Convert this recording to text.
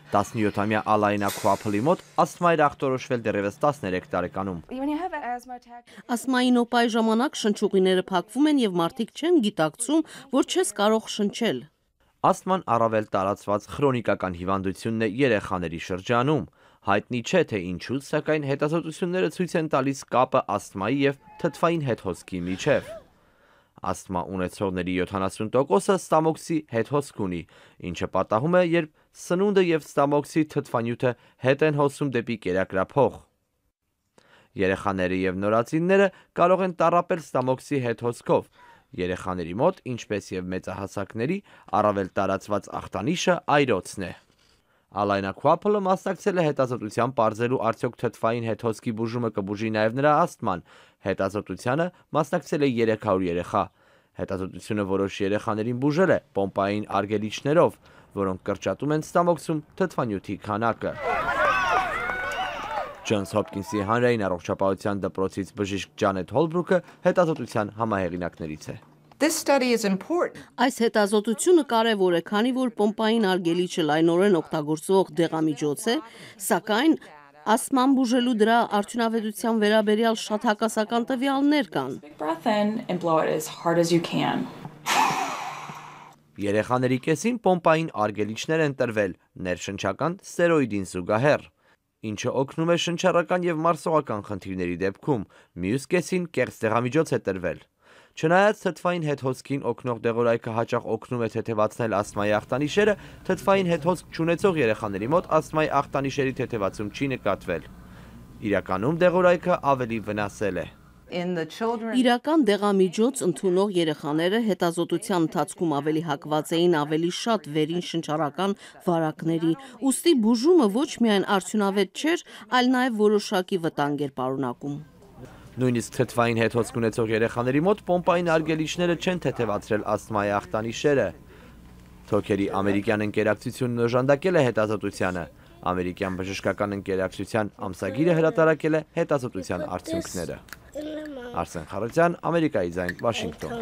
17-ամյա Ալայնա Քուափլի մոտ ասթմա էր ախտորոշվել դեռևս 13 տարեկանում։ Ասթմայի նոպայի ժամանակ շնչուղիները փակվում են եւ մարդիկ չեն գիտակցում, որ չես կարող շնչել։ Ասթման առավել տարածված քրոնիկական հիվանդությունն է երեխաների շրջանում։ Հայտնի չէ, թե ինչու, սակայն հետազոտությունները ցույց են տալիս կապը ասթմայի եւ թթվային հետհոսքի միջև։ Ասթմա ունեցողների 70%-ը ստամոքսի հետհոսք ունի, ինչը պատահում է, երբ սնունդը եւ ստամոքսի թթվանյութը հետ են հոսում դեպի կերակրափոխ։ Երեխաները եւ նորածինները կարող են տառապել ստամոքսի հետհոսքով։ Երեխաների մոտ, ինչպես եւ մեծահասակների, առավել տարածված ախտանիշը այրոցն է։ Ալայնա Քուափլը մասնակցել է հետազոտության պարզելու արդյոք թթվային հետհոսքի բուժումը կբուժի նաև նրա ասթման։ Հետազոտությանը մասնակցել է 300 երեխա։ Հետազոտությունը որոշ երեխաներին բուժել է պոմպային արգելիչներով, որոնք կրճատում են ստամոքսում թթվանյութի քանակը։ Ջոնս Հոփքինսի հանրային առողջապահության դպրոցից բժիշկ Ջանեթ Հոլբրուքը հետազոտության համահեղինակներից է։ Այս հետազոտությունը կարևոր է, քանի որ պոմպային արգելիչը լայնորեն օգտագործվող դեղամիջոց է, սակայն ասթման բուժելու դրա արդյունավետության վերաբերյալ շատ հակասական տվյալներ կան։ Երեխաների կեսին պոմպային արգելիչներ են տրվել ներշնչական ստերոիդին զուգահեռ, ինչը օգնում է շնչառական եւ մարսողական խնդիրների դեպքում, մյուս կեսին կեղծ դեղամիջոց է տրվել։ Չնայած թթվային հետհոսքին օգնող դեղորայքը հաճախ օգնում է թեթևացնել ասթմայի ախտանիշերը, թթվային հետհոսք չունեցող երեխաների մոտ ասթմայի ախտանիշերի թեթևացում չի նկատվել։ Իրականում դեղորայքը ավելի վնասել է։ Իրական դեղամիջոց ընդունող երեխաները հետազոտության ընթացքում ավելի հակված էին ավելի շատ վերին շնչառական վարակների, ուստի բուժումը ոչ միայն արդյունավետ չէր, այլ նաև որոշակի վտանգ էր պարունակում։ Նույնիսկ թթվային հետհոսք ունեցող երեխաների մոտ պոմպային արգելիչները չեն թեթևացրել ասթմայի ախտանիշերը։ Թոքերի ամերիկյան ընկերակցությունն օժանդակել է հետազոտությանը։ Ամերիկյան բժշկական ընկերակցության ամսագիրը հրատարակել է հետազոտության արդյունքները։ Արսեն Խառատյան, Ամերիկայի ձայն, Վաշինգտոն։